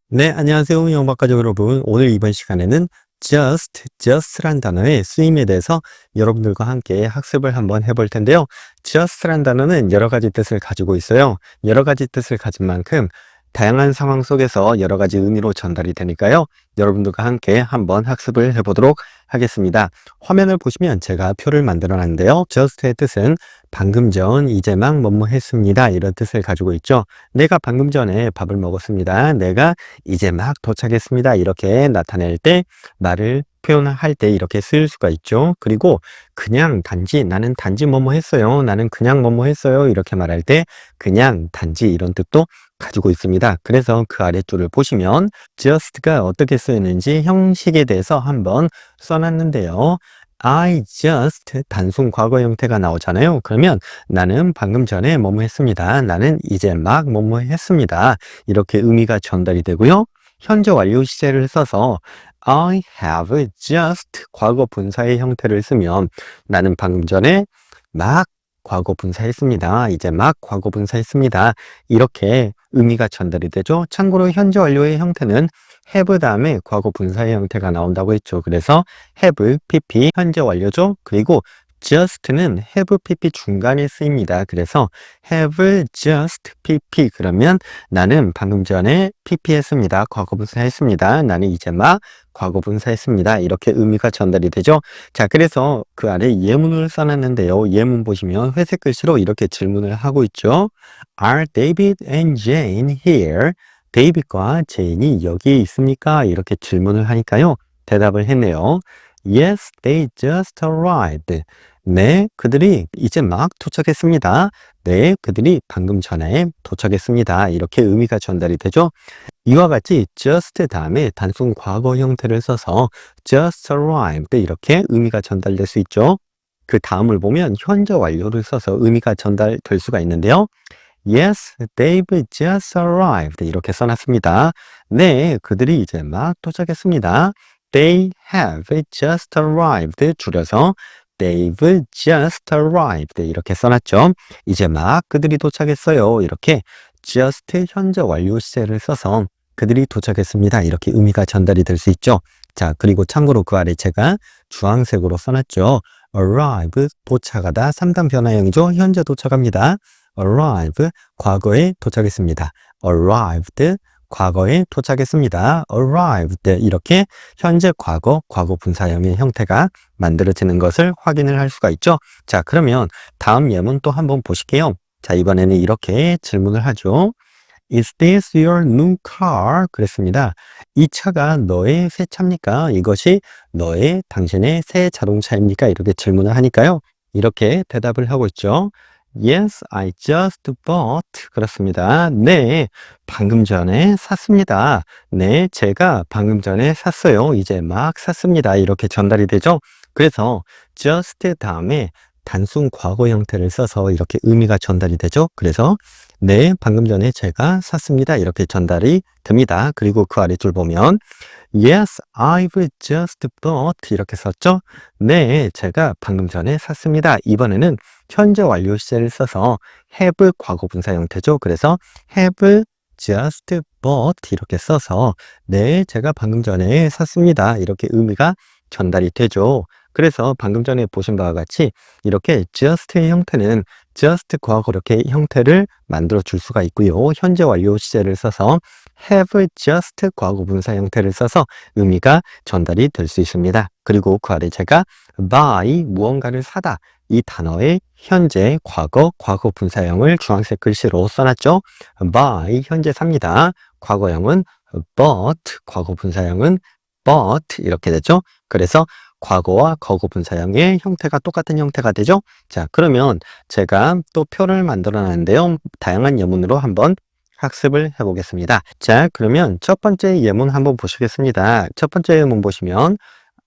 네, 안녕하세요. 영어학과적 여러분. 오늘 이번 시간에는 just란 단어의 쓰임에 대해서 여러분들과 함께 학습을 한번 해볼 텐데요. just란 단어는 여러 가지 뜻을 가지고 있어요. 여러 가지 뜻을 가진 만큼 다양한 상황 속에서 여러 가지 의미로 전달이 되니까요. 여러분들과 함께 한번 학습을 해보도록 하겠습니다. 화면을 보시면 제가 표를 만들어 놨는데요. just의 뜻은 방금 전 이제 막 뭐뭐 했습니다. 이런 뜻을 가지고 있죠. 내가 방금 전에 밥을 먹었습니다. 내가 이제 막 도착했습니다. 이렇게 나타낼 때 말을 표현할 때 이렇게 쓸 수가 있죠. 그리고 그냥 단지 나는 단지 뭐뭐 했어요. 나는 그냥 뭐뭐 했어요. 이렇게 말할 때 그냥 단지 이런 뜻도 가지고 있습니다. 그래서 그 아랫줄을 보시면 just가 어떻게 쓰이는지 형식에 대해서 한번 써놨는데요. I just 단순 과거 형태가 나오잖아요. 그러면 나는 방금 전에 뭐뭐 했습니다. 나는 이제 막 뭐뭐 했습니다. 이렇게 의미가 전달이 되고요. 현재 완료 시제를 써서 I have just 과거 분사의 형태를 쓰면 나는 방금 전에 막 과거 분사했습니다. 이제 막 과거 분사했습니다. 이렇게 의미가 전달이 되죠. 참고로 현재 완료의 형태는 have 다음에 과거 분사의 형태가 나온다고 했죠. 그래서 have, pp, 현재 완료죠. 그리고 just는 have, pp 중간에 쓰입니다. 그래서 have just pp 그러면 나는 방금 전에 pp 했습니다. 과거 분사했습니다. 나는 이제 막 과거 분사했습니다. 이렇게 의미가 전달이 되죠. 자, 그래서 그 아래 예문을 써놨는데요. 예문 보시면 회색 글씨로 이렇게 질문을 하고 있죠. Are David and Jane here? 데이빗과 제인이 여기에 있습니까? 이렇게 질문을 하니까요. 대답을 했네요. Yes, they just arrived. 네, 그들이 이제 막 도착했습니다. 네, 그들이 방금 전에 도착했습니다. 이렇게 의미가 전달이 되죠. 이와 같이 just 다음에 단순 과거 형태를 써서 just arrived 이렇게 의미가 전달될 수 있죠. 그 다음을 보면 현재 완료를 써서 의미가 전달될 수가 있는데요. Yes, they've just arrived. 이렇게 써놨습니다. 네, 그들이 이제 막 도착했습니다. They have just arrived. 줄여서 they've just arrived. 이렇게 써놨죠. 이제 막 그들이 도착했어요. 이렇게 just 현재 완료 시제를 써서 그들이 도착했습니다. 이렇게 의미가 전달이 될 수 있죠. 자, 그리고 참고로 그 아래 제가 주황색으로 써놨죠. arrive, 도착하다, 3단 변화형이죠. 현재 도착합니다. arrive, 과거에 도착했습니다. arrived, 과거에 도착했습니다. arrived, 이렇게 현재 과거, 과거 분사형의 형태가 만들어지는 것을 확인을 할 수가 있죠. 자, 그러면 다음 예문 또 한번 보실게요. 자, 이번에는 이렇게 질문을 하죠. Is this your new car? 그랬습니다. 이 차가 너의 새 차입니까? 이것이 당신의 새 자동차입니까? 이렇게 질문을 하니까요. 이렇게 대답을 하고 있죠. Yes, I just bought. 그렇습니다. 네, 방금 전에 샀습니다. 네, 제가 방금 전에 샀어요. 이제 막 샀습니다. 이렇게 전달이 되죠. 그래서 just 다음에 단순 과거 형태를 써서 이렇게 의미가 전달이 되죠. 그래서 네, 방금 전에 제가 샀습니다. 이렇게 전달이 됩니다. 그리고 그 아래줄 보면 Yes, I've just bought 이렇게 썼죠. 네, 제가 방금 전에 샀습니다. 이번에는 현재 완료 시제를 써서 have 과거 분사 형태죠. 그래서 have just bought 이렇게 써서 네, 제가 방금 전에 샀습니다. 이렇게 의미가 전달이 되죠. 그래서 방금 전에 보신 바와 같이 이렇게 just의 형태는 just 과거 이렇게 형태를 만들어 줄 수가 있고요. 현재 완료 시제를 써서 have just 과거 분사 형태를 써서 의미가 전달이 될 수 있습니다. 그리고 그 아래 제가 buy 무언가를 사다 이 단어의 현재 과거, 과거 분사형을 주황색 글씨로 써놨죠. buy 현재 삽니다. 과거형은 bought, 과거 분사형은 bought 이렇게 되죠. 그래서 과거와 거거 분사형의 형태가 똑같은 형태가 되죠. 자, 그러면 제가 또 표를 만들어 놨는데요. 다양한 예문으로 한번 학습을 해보겠습니다. 자, 그러면 첫 번째 예문 한번 보시겠습니다. 첫 번째 예문 보시면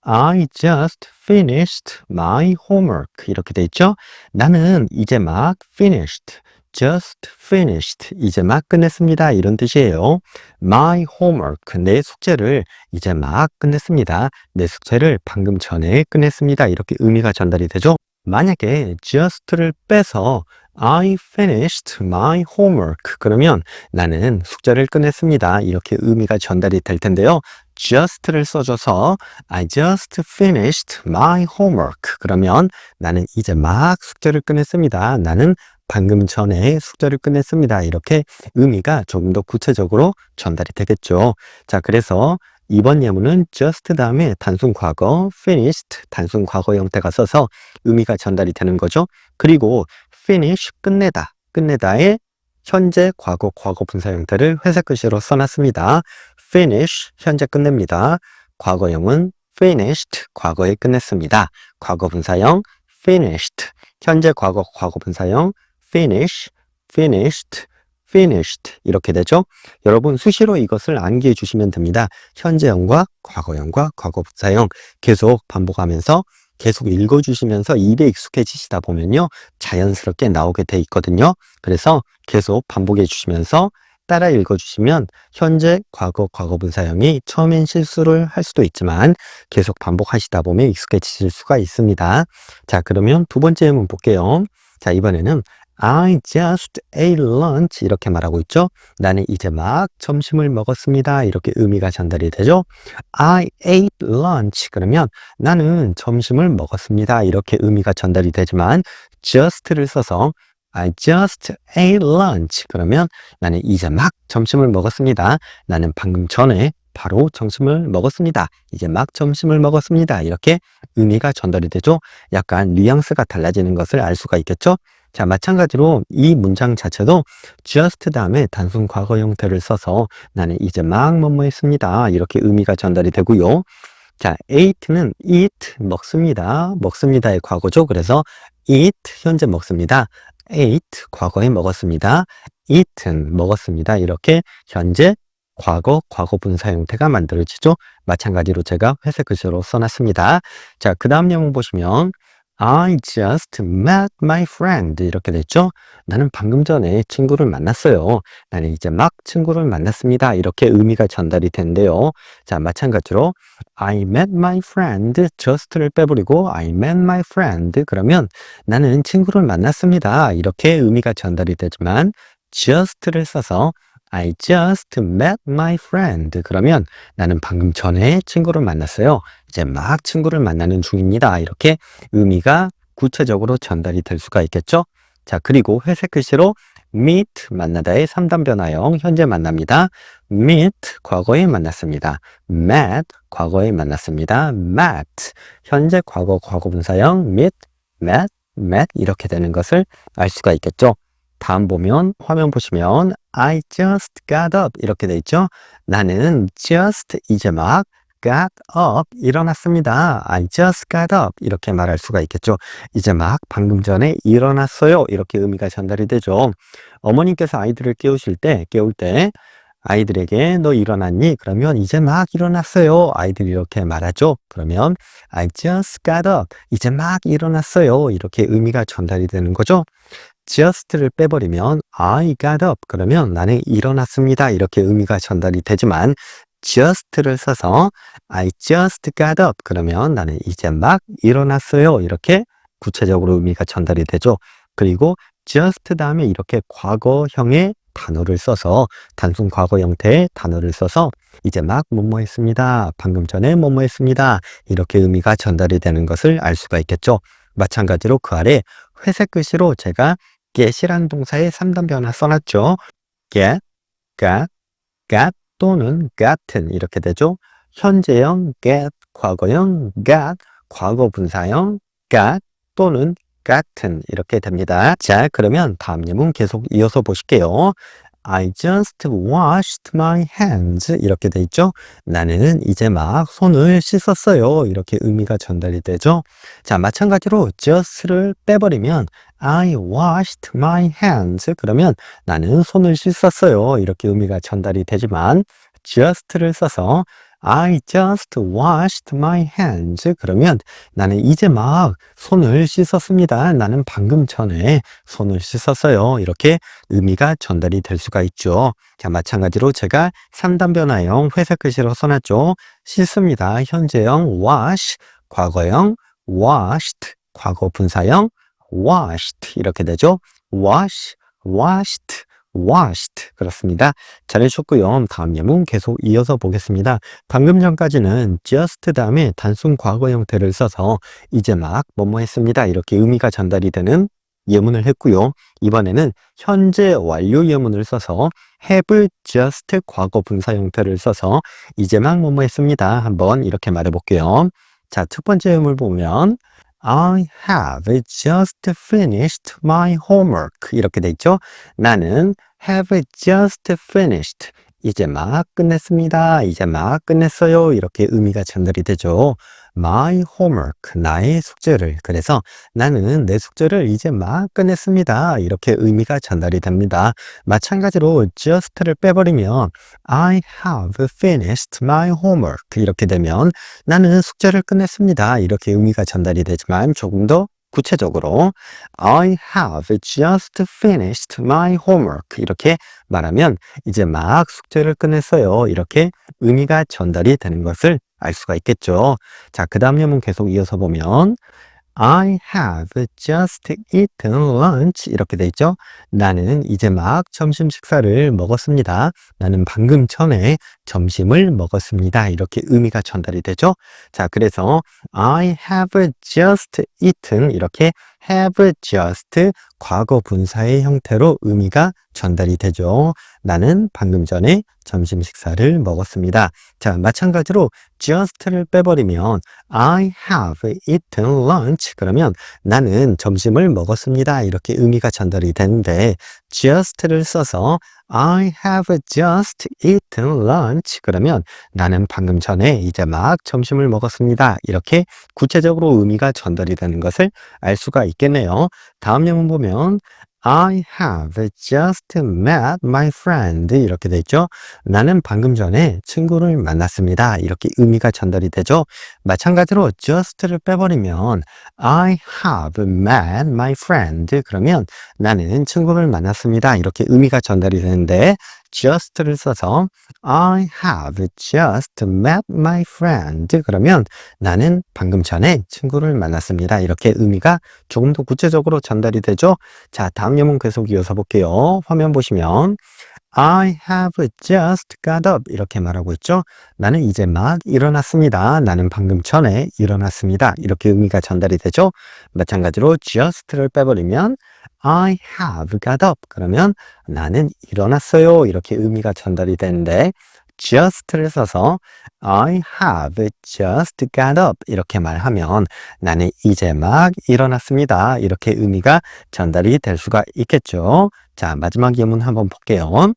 I just finished my homework 이렇게 돼 있죠. 나는 이제 막 finished, just finished 이제 막 끝냈습니다. 이런 뜻이에요. My homework 내 숙제를 이제 막 끝냈습니다. 내 숙제를 방금 전에 끝냈습니다. 이렇게 의미가 전달이 되죠. 만약에 just를 빼서 I finished my homework. 그러면 나는 숙제를 끝냈습니다. 이렇게 의미가 전달이 될 텐데요. just를 써줘서 I just finished my homework. 그러면 나는 이제 막 숙제를 끝냈습니다. 나는 방금 전에 숙제를 끝냈습니다. 이렇게 의미가 조금 더 구체적으로 전달이 되겠죠. 자, 그래서 이번 예문은 just 다음에 단순 과거, finished 단순 과거 형태가 써서 의미가 전달이 되는 거죠. 그리고 finish 끝내다, 끝내다의 현재 과거, 과거 분사 형태를 회색 글씨로 써놨습니다. finish 현재 끝냅니다. 과거형은 finished 과거에 끝냈습니다. 과거 분사형 finished 현재 과거, 과거 분사형 finish, finished, finished 이렇게 되죠. 여러분 수시로 이것을 암기해 주시면 됩니다. 현재형과 과거형과 과거분사형 계속 반복하면서 계속 읽어주시면서 입에 익숙해지시다 보면요. 자연스럽게 나오게 돼 있거든요. 그래서 계속 반복해 주시면서 따라 읽어주시면 현재, 과거, 과거분사형이 처음엔 실수를 할 수도 있지만 계속 반복하시다 보면 익숙해지실 수가 있습니다. 자, 그러면 두 번째 예문 볼게요. 자, 이번에는 I just ate lunch 이렇게 말하고 있죠. 나는 이제 막 점심을 먹었습니다. 이렇게 의미가 전달이 되죠. I ate lunch 그러면 나는 점심을 먹었습니다. 이렇게 의미가 전달이 되지만 just를 써서 I just ate lunch 그러면 나는 이제 막 점심을 먹었습니다. 나는 방금 전에 바로 점심을 먹었습니다. 이제 막 점심을 먹었습니다. 이렇게 의미가 전달이 되죠. 약간 뉘앙스가 달라지는 것을 알 수가 있겠죠. 자, 마찬가지로 이 문장 자체도 just 다음에 단순 과거 형태를 써서 나는 이제 막 뭐뭐 했습니다. 이렇게 의미가 전달이 되고요. 자, ate는 eat, 먹습니다. 먹습니다의 과거죠. 그래서 eat, 현재 먹습니다. ate, 과거에 먹었습니다. eaten, 먹었습니다. 이렇게 현재, 과거, 과거분사 형태가 만들어지죠. 마찬가지로 제가 회색 글씨로 써놨습니다. 자, 그 다음 내용 보시면 I just met my friend 이렇게 됐죠. 나는 방금 전에 친구를 만났어요. 나는 이제 막 친구를 만났습니다. 이렇게 의미가 전달이 되는데요. 자, 마찬가지로 I met my friend just를 빼버리고 I met my friend 그러면 나는 친구를 만났습니다. 이렇게 의미가 전달이 되지만 just를 써서 I just met my friend 그러면 나는 방금 전에 친구를 만났어요. 이제 막 친구를 만나는 중입니다. 이렇게 의미가 구체적으로 전달이 될 수가 있겠죠. 자, 그리고 회색 글씨로 meet 만나다의 3단 변화형 현재 만납니다. meet 과거에 만났습니다. met 과거에 만났습니다. met 현재 과거 과거분사형 meet, met, met 이렇게 되는 것을 알 수가 있겠죠. 다음 보면 화면 보시면 I just got up 이렇게 돼 있죠. 나는 just 이제 막 got up 일어났습니다. I just got up 이렇게 말할 수가 있겠죠. 이제 막 방금 전에 일어났어요. 이렇게 의미가 전달이 되죠. 어머님께서 아이들을 깨울 때 아이들에게 너 일어났니? 그러면 이제 막 일어났어요. 아이들이 이렇게 말하죠. 그러면 I just got up 이제 막 일어났어요. 이렇게 의미가 전달이 되는 거죠. just를 빼버리면 I got up 그러면 나는 일어났습니다. 이렇게 의미가 전달이 되지만 just를 써서 I just got up 그러면 나는 이제 막 일어났어요. 이렇게 구체적으로 의미가 전달이 되죠. 그리고 just 다음에 이렇게 과거형의 단어를 써서 단순 과거 형태의 단어를 써서 이제 막 뭐뭐 했습니다. 방금 전에 뭐뭐 했습니다. 이렇게 의미가 전달이 되는 것을 알 수가 있겠죠. 마찬가지로 그 아래 회색 글씨로 제가 get이란 동사의 3단 변화 써놨죠. get, got, got 또는 gotten 이렇게 되죠. 현재형 get, 과거형 got, 과거 분사형 got 또는 gotten 이렇게 됩니다. 자, 그러면 다음 예문 계속 이어서 보실게요. I just washed my hands 이렇게 돼 있죠. 나는 이제 막 손을 씻었어요. 이렇게 의미가 전달이 되죠. 자, 마찬가지로 just를 빼버리면 I washed my hands 그러면 나는 손을 씻었어요. 이렇게 의미가 전달이 되지만 just를 써서 I just washed my hands 그러면 나는 이제 막 손을 씻었습니다. 나는 방금 전에 손을 씻었어요. 이렇게 의미가 전달이 될 수가 있죠. 자, 마찬가지로 제가 3단 변화형 회색 글씨로 써놨죠. 씻습니다. 현재형 wash, 과거형 washed, 과거 분사형 washed 이렇게 되죠. wash, washed, washed. 그렇습니다. 잘해주셨고요. 다음 예문 계속 이어서 보겠습니다. 방금 전까지는 just 다음에 단순 과거 형태를 써서 이제 막 뭐뭐 했습니다. 이렇게 의미가 전달이 되는 예문을 했고요. 이번에는 현재 완료 예문을 써서 have just 과거 분사 형태를 써서 이제 막 뭐뭐 했습니다. 한번 이렇게 말해 볼게요. 자, 첫 번째 예문을 보면 I have just finished my homework. 이렇게 돼 있죠. 나는 have just finished. 이제 막 끝냈습니다. 이제 막 끝냈어요. 이렇게 의미가 전달이 되죠. My homework. 나의 숙제를. 그래서 나는 내 숙제를 이제 막 끝냈습니다. 이렇게 의미가 전달이 됩니다. 마찬가지로 just를 빼버리면 I have finished my homework. 이렇게 되면 나는 숙제를 끝냈습니다. 이렇게 의미가 전달이 되지만 조금 더 구체적으로 I have just finished my homework. 이렇게 말하면 이제 막 숙제를 끝냈어요. 이렇게 의미가 전달이 되는 것을 알 수가 있겠죠. 자, 그 다음 예문 계속 이어서 보면 I have just eaten lunch. 이렇게 돼 있죠. 나는 이제 막 점심 식사를 먹었습니다. 나는 방금 전에 점심을 먹었습니다. 이렇게 의미가 전달이 되죠. 자, 그래서 I have just eaten 이렇게 have just 과거 분사의 형태로 의미가 전달이 되죠. 나는 방금 전에 점심 식사를 먹었습니다. 자, 마찬가지로 just를 빼버리면 I have eaten lunch. 그러면 나는 점심을 먹었습니다. 이렇게 의미가 전달이 되는데 just를 써서 I have just eaten lunch. 그러면 나는 방금 전에 이제 막 점심을 먹었습니다. 이렇게 구체적으로 의미가 전달이 되는 것을 알 수가 있겠네요. 다음 예문 보면 I have just met my friend. 이렇게 돼 있죠. 나는 방금 전에 친구를 만났습니다. 이렇게 의미가 전달이 되죠. 마찬가지로 just를 빼버리면 I have met my friend. 그러면 나는 친구를 만났습니다. 이렇게 의미가 전달이 되는데 just를 써서 I have just met my friend. 그러면 나는 방금 전에 친구를 만났습니다. 이렇게 의미가 조금 더 구체적으로 전달이 되죠. 자, 다음 예문 계속 이어서 볼게요. 화면 보시면 I have just got up. 이렇게 말하고 있죠. 나는 이제 막 일어났습니다. 나는 방금 전에 일어났습니다. 이렇게 의미가 전달이 되죠. 마찬가지로 just를 빼버리면 I have got up. 그러면 나는 일어났어요. 이렇게 의미가 전달이 되는데 just를 써서 I have just got up. 이렇게 말하면 나는 이제 막 일어났습니다. 이렇게 의미가 전달이 될 수가 있겠죠. 자, 마지막 예문 한번 볼게요.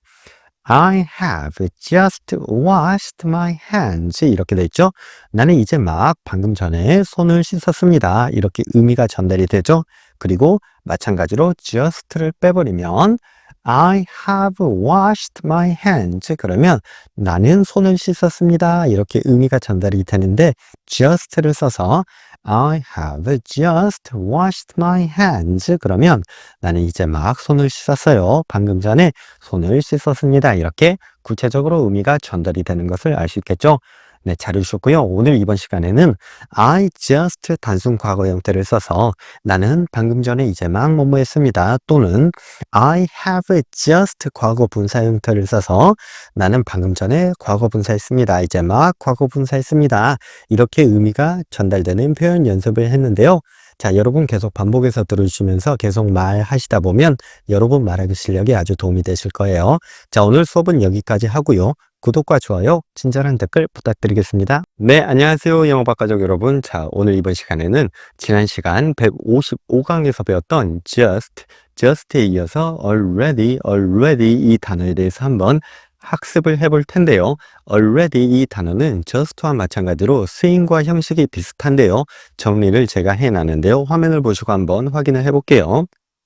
I have just washed my hands. 이렇게 돼 있죠. 나는 이제 막 방금 전에 손을 씻었습니다. 이렇게 의미가 전달이 되죠. 그리고 마찬가지로 just를 빼버리면 I have washed my hands. 그러면 나는 손을 씻었습니다. 이렇게 의미가 전달이 되는데 just를 써서 I have just washed my hands. 그러면 나는 이제 막 손을 씻었어요. 방금 전에 손을 씻었습니다. 이렇게 구체적으로 의미가 전달이 되는 것을 알 수 있겠죠. 네, 잘 해주셨고요. 오늘 이번 시간에는 I just 단순 과거 형태를 써서 나는 방금 전에 이제 막 뭐뭐 했습니다. 또는 I have just 과거 분사 형태를 써서 나는 방금 전에 과거 분사했습니다. 이제 막 과거 분사했습니다. 이렇게 의미가 전달되는 표현 연습을 했는데요. 자, 여러분 계속 반복해서 들어주시면서 계속 말하시다 보면 여러분 말하기 실력이 아주 도움이 되실 거예요. 자, 오늘 수업은 여기까지 하고요. 구독과 좋아요, 친절한 댓글 부탁드리겠습니다. 네, 안녕하세요. 영어박 가족 여러분. 자, 오늘 이번 시간에는 지난 시간 155강에서 배웠던 just에 이어서 already 이 단어에 대해서 한번 학습을 해볼 텐데요. already 이 단어는 just와 마찬가지로 스윙과 형식이 비슷한데요. 정리를 제가 해놨는데요. 화면을 보시고 한번 확인을 해볼게요.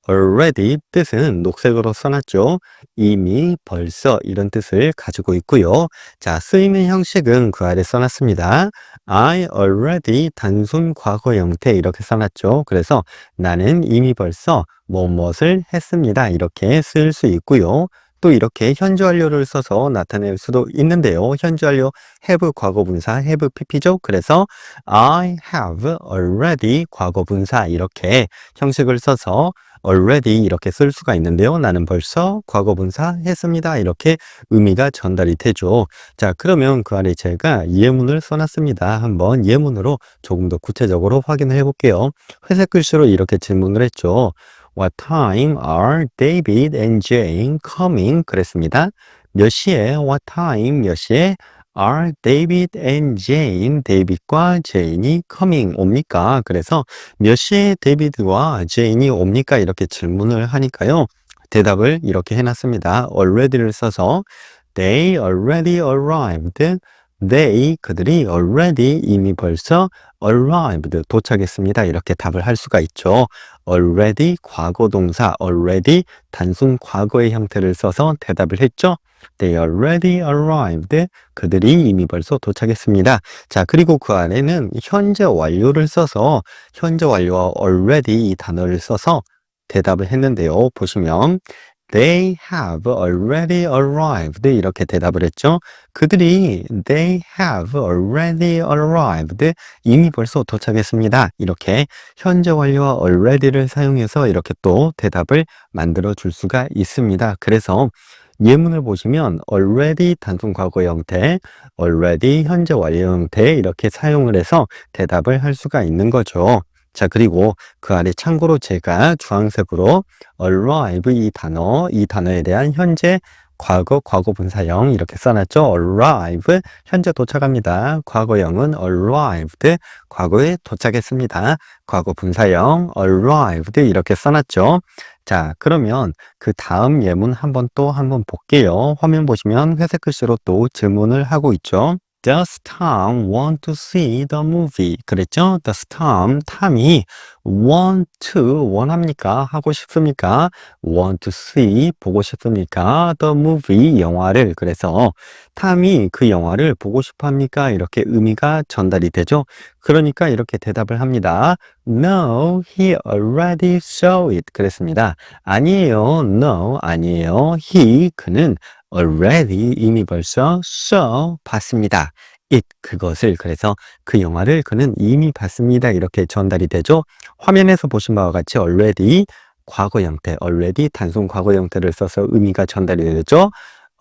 already 뜻은 녹색으로 써놨죠. 이미, 벌써 이런 뜻을 가지고 있고요. 자, 쓰이는 형식은 그 아래 써놨습니다. I already 단순 과거 형태 이렇게 써놨죠. 그래서 나는 이미 벌써 무엇을 했습니다. 이렇게 쓸 수 있고요. 또 이렇게 현재 완료를 써서 나타낼 수도 있는데요. 현재 완료 have 과거분사 have pp죠. 그래서 I have already 과거분사 이렇게 형식을 써서 already 이렇게 쓸 수가 있는데요. 나는 벌써 과거분사 했습니다. 이렇게 의미가 전달이 되죠. 자, 그러면 그 아래 제가 예문을 써놨습니다. 한번 예문으로 조금 더 구체적으로 확인을 해볼게요. 회색 글씨로 이렇게 질문을 했죠. What time are David and Jane coming? 그랬습니다. 몇 시에, what time, 몇 시에 are David and Jane, 데이빗과 제인이 coming, 옵니까? 그래서 몇 시에 데이비드와 제인이 옵니까? 이렇게 질문을 하니까요. 대답을 이렇게 해놨습니다. already를 써서 they already arrived. They, 그들이 already, 이미 벌써 arrived, 도착했습니다. 이렇게 답을 할 수가 있죠. already, 과거 동사, already, 단순 과거의 형태를 써서 대답을 했죠. They already arrived. 그들이 이미 벌써 도착했습니다. 자, 그리고 그 안에는 현재 완료를 써서 현재 완료와 already 이 단어를 써서 대답을 했는데요. 보시면 They have already arrived. 이렇게 대답을 했죠. 그들이 They have already arrived. 이미 벌써 도착했습니다. 이렇게 현재 완료와 already를 사용해서 이렇게 또 대답을 만들어 줄 수가 있습니다. 그래서 예문을 보시면 already 단순 과거 형태, already 현재 완료 형태 이렇게 사용을 해서 대답을 할 수가 있는 거죠. 자, 그리고 그 아래 참고로 제가 주황색으로 arrive 이 단어에 대한 현재 과거, 과거분사형 이렇게 써놨죠. arrive, 현재 도착합니다. 과거형은 arrived, 과거에 도착했습니다. 과거분사형 arrived 이렇게 써놨죠. 자, 그러면 그 다음 예문 한번 볼게요. 화면 보시면 회색 글씨로 또 질문을 하고 있죠. Does Tom want to see the movie? 그랬죠? Does Tom, 탐이 원합니까? 하고 싶습니까? Want to see, 보고 싶습니까? The movie, 영화를. 그래서 탐이 그 영화를 보고 싶어 합니까? 이렇게 의미가 전달이 되죠? 그러니까 이렇게 대답을 합니다. No, he already saw it. 그랬습니다. 아니에요. No, 아니에요. He, 그는 already, 이미 벌써 saw, 봤습니다. it, 그것을. 그래서 그 영화를 그는 이미 봤습니다. 이렇게 전달이 되죠. 화면에서 보신 바와 같이 already, 과거 형태, already 단순 과거 형태를 써서 의미가 전달이 되죠.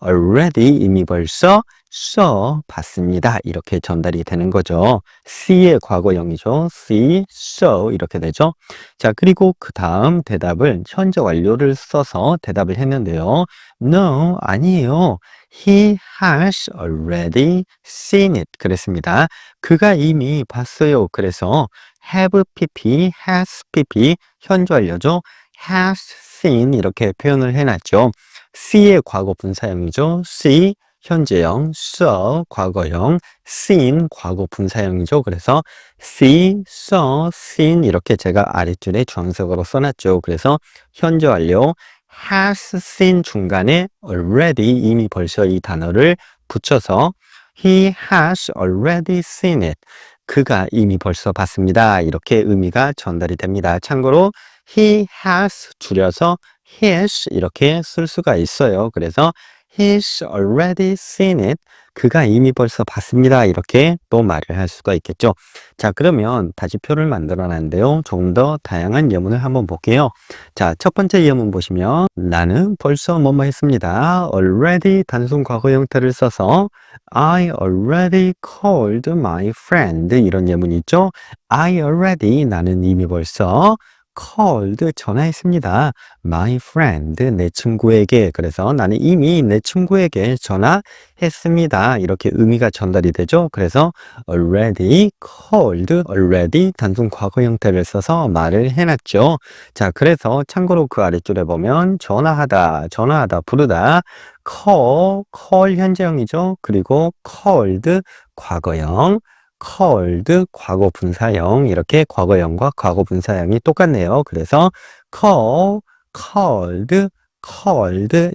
already, 이미 벌써 saw, 봤습니다. 이렇게 전달이 되는 거죠. see의 과거형이죠. see, saw 이렇게 되죠. 자, 그리고 그 다음 대답을 현재 완료를 써서 대답을 했는데요. No, 아니에요. He has already seen it. 그랬습니다. 그가 이미 봤어요. 그래서 have pp, has pp, 현재 완료죠. has seen 이렇게 표현을 해놨죠. see의 과거 분사형이죠. see, 현재형, saw, 과거형, seen, 과거 분사형이죠. 그래서 see, saw, seen 이렇게 제가 아랫줄에 주황색으로 써놨죠. 그래서 현재 완료, has seen 중간에 already, 이미 벌써 이 단어를 붙여서 he has already seen it. 그가 이미 벌써 봤습니다. 이렇게 의미가 전달이 됩니다. 참고로 he has 줄여서 his 이렇게 쓸 수가 있어요. 그래서 he's already seen it. 그가 이미 벌써 봤습니다. 이렇게 또 말을 할 수가 있겠죠. 자, 그러면 다시 표를 만들어 놨는데요. 조금 더 다양한 예문을 한번 볼게요. 자, 첫 번째 예문 보시면 나는 벌써 뭐뭐 했습니다. already 단순 과거 형태를 써서 I already called my friend 이런 예문이 있죠. I already 나는 이미 벌써 called 전화했습니다. My friend 내 친구에게. 그래서 나는 이미 내 친구에게 전화했습니다. 이렇게 의미가 전달이 되죠. 그래서 already called already 단순 과거 형태를 써서 말을 해놨죠. 자, 그래서 참고로 그 아래줄에 보면 전화하다 부르다 call 현재형이죠. 그리고 called 과거형 called 과거 분사형 이렇게 과거형과 과거 분사형이 똑같네요. 그래서 called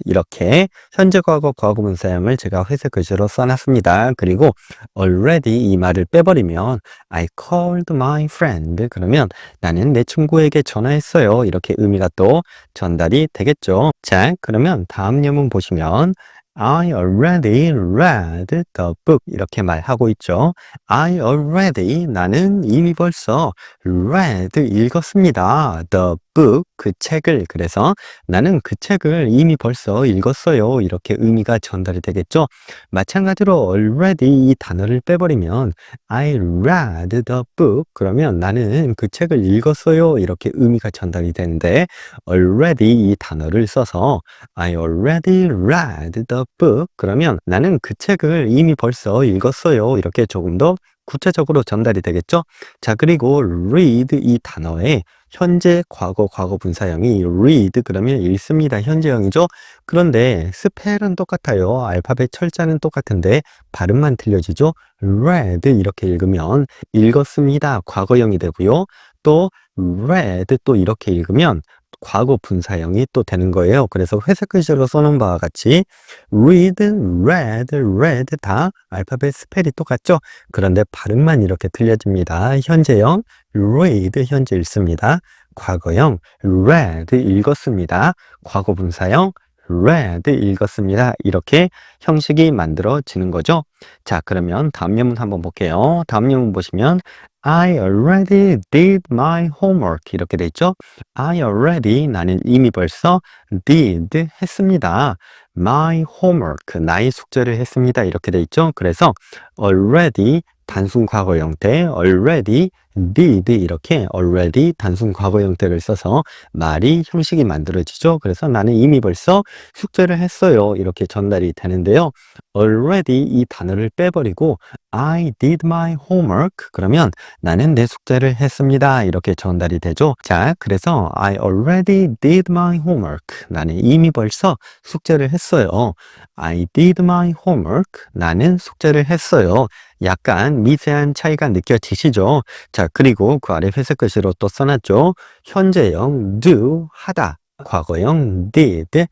이렇게 현재 과거 과거 분사형을 제가 회색 글씨로 써놨습니다. 그리고 already 이 말을 빼버리면 I called my friend 그러면 나는 내 친구에게 전화했어요. 이렇게 의미가 또 전달이 되겠죠. 자, 그러면 다음 예문 보시면 I already read the book 이렇게 말하고 있죠. 나는 이미 벌써 read 읽었습니다. the book, 그 책을. 그래서 나는 그 책을 이미 벌써 읽었어요. 이렇게 의미가 전달이 되겠죠. 마찬가지로 already 이 단어를 빼버리면 I read the book. 그러면 나는 그 책을 읽었어요. 이렇게 의미가 전달이 되는데 already 이 단어를 써서 I already read the book. 그러면 나는 그 책을 이미 벌써 읽었어요. 이렇게 조금 더 구체적으로 전달이 되겠죠. 자, 그리고 read 이 단어에 현재 과거 과거 분사형이 read 그러면 읽습니다. 현재형이죠. 그런데 스펠은 똑같아요. 알파벳 철자는 똑같은데 발음만 틀려지죠. read 이렇게 읽으면 읽었습니다. 과거형이 되고요. 또 read 또 이렇게 읽으면 과거 분사형이 또 되는 거예요. 그래서 회색 글씨로 써놓은 바와 같이 read, read, read 다 알파벳 스펠이 똑같죠. 그런데 발음만 이렇게 틀려집니다. 현재형 read 현재 읽습니다. 과거형 read 읽었습니다. 과거 분사형 read 읽었습니다. 이렇게 형식이 만들어지는 거죠. 자, 그러면 다음 예문 한번 볼게요. 다음 예문 보시면 I already did my homework 이렇게 돼 있죠. I already 나는 이미 벌써 did 했습니다. My homework 나의 숙제를 했습니다. 이렇게 돼 있죠. 그래서 already 단순 과거 형태 already did 이렇게 already 단순 과거 형태를 써서 말이 형식이 만들어지죠. 그래서 나는 이미 벌써 숙제를 했어요. 이렇게 전달이 되는데요. already 이 단어를 빼버리고 I did my homework 그러면 나는 내 숙제를 했습니다. 이렇게 전달이 되죠. 자, 그래서 I already did my homework 나는 이미 벌써 숙제를 했어요. I did my homework 나는 숙제를 했어요. 약간 미세한 차이가 느껴지시죠? 자, 그리고 그 아래 회색 글씨로 또 써놨죠. 현재형 do 하다, 과거형 did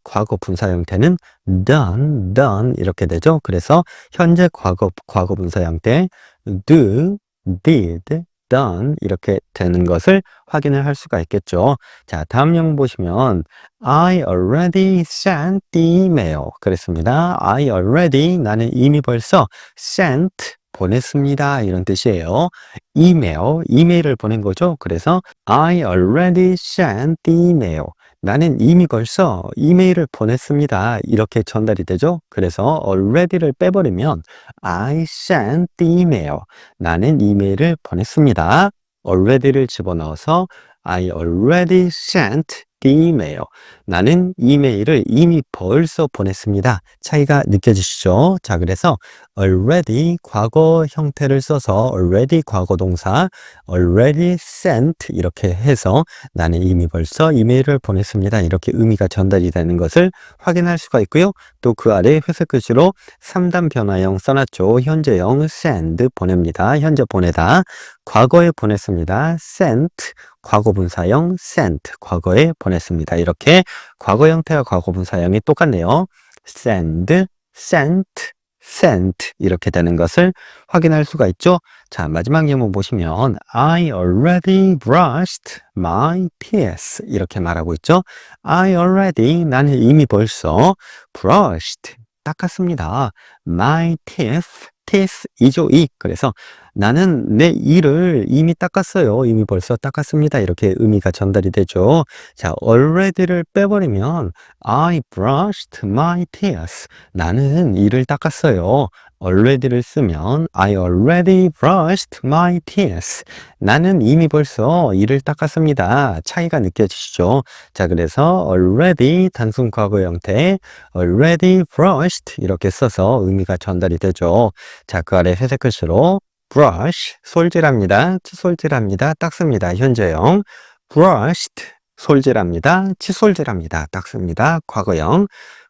과거 분사 형태는 done 이렇게 되죠. 그래서 현재 과거 분사 형태 do, did, done 이렇게 되는 것을 확인을 할 수가 있겠죠. 자, 다음 예문 보시면 I already sent the email 그랬습니다. I already 나는 이미 벌써 sent 보냈습니다. 이런 뜻이에요. 이메일을 보낸 거죠. 그래서 I already sent the email 나는 이미 벌써 이메일을 보냈습니다. 이렇게 전달이 되죠. 그래서 already를 빼버리면 I sent the email 나는 이메일을 보냈습니다. already를 집어넣어서 I already sent the email 나는 이메일을 이미 벌써 보냈습니다. 차이가 느껴지시죠? 자, 그래서 already 과거 형태를 써서 already 과거 동사 already sent 이렇게 해서 나는 이미 벌써 이메일을 보냈습니다. 이렇게 의미가 전달이 되는 것을 확인할 수가 있고요. 또 그 아래 회색 글씨로 3단 변화형 써놨죠. 현재형 send 보냅니다. 현재 보내다. 과거에 보냈습니다. sent 과거 분사형 sent 과거에 보냈습니다. 이렇게 과거 형태와 과거 분사형이 똑같네요. send, sent, sent 이렇게 되는 것을 확인할 수가 있죠. 자, 마지막 예문 보시면 I already brushed my teeth 이렇게 말하고 있죠. I already 나는 이미 벌써 brushed 닦았습니다. my teeth 이죠, 이. 그래서 나는 내 이를 이미 닦았어요. 이미 벌써 닦았습니다. 이렇게 의미가 전달이 되죠. 자, already를 빼버리면 I brushed my teeth. 나는 이를 닦았어요. already를 쓰면 I already brushed my teeth. 나는 이미 벌써 이를 닦았습니다. 차이가 느껴지시죠? 자, 그래서 already 단순 과거 형태 already brushed 이렇게 써서 의미가 전달이 되죠. 자, 그 아래 회색 글씨로 brush 솔질합니다. 칫솔질합니다. 닦습니다. 현재형 brushed 솔질합니다. 칫솔질합니다. 닦습니다. 과거형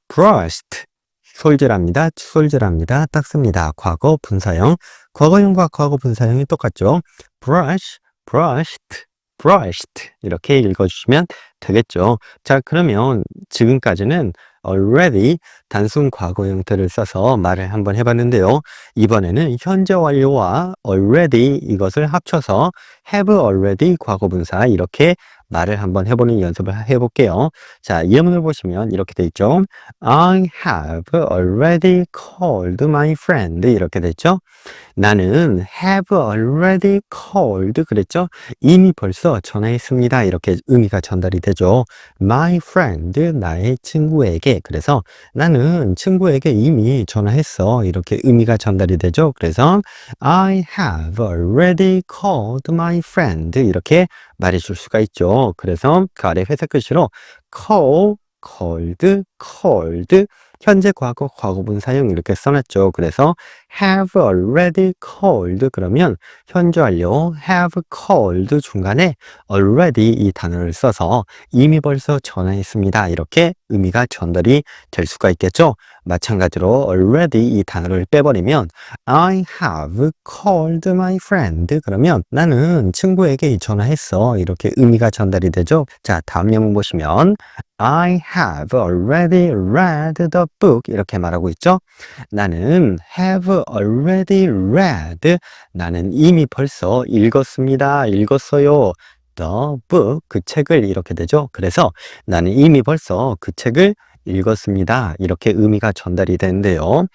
brushed 솔질합니다. 칫솔질합니다. 닦습니다. 과거 분사형 과거형과 과거 분사형이 똑같죠. brush, brushed, brushed 이렇게 읽어주시면 되겠죠. 자, 그러면 지금까지는 already 단순 과거 형태를 써서 말을 한번 해봤는데요. 이번에는 현재 완료와 already 이것을 합쳐서 have already 과거 분사 이렇게 말을 한번 해보는 연습을 해볼게요. 자, 예문을 보시면 이렇게 돼 있죠. I have already called my friend. 이렇게 됐죠. 나는 have already called 그랬죠? 이미 벌써 전화했습니다. 이렇게 의미가 전달이 되죠. My friend, 나의 친구에게. 그래서 나는 친구에게 이미 전화했어. 이렇게 의미가 전달이 되죠. 그래서 I have already called my friend. 이렇게 말해줄 수가 있죠. 그래서 그 아래 회색 글씨로 call, called, called 현재 과거, 과거분 사용 이렇게 써놨죠. 그래서 have already called 그러면 현재 완료 have called 중간에 already 이 단어를 써서 이미 벌써 전화했습니다. 이렇게 의미가 전달이 될 수가 있겠죠. 마찬가지로 already 이 단어를 빼버리면 I have called my friend 그러면 나는 친구에게 전화했어. 이렇게 의미가 전달이 되죠. 자, 다음 예문 보시면 I have already read the book 이렇게 말하고 있죠. 나는 have already read 나는 이미 벌써 읽었습니다. 읽었어요. The book 그 책을 이렇게 되죠. 그래서 나는 이미 벌써 그 책을 읽었습니다. 이렇게 의미가 전달이 되는데요.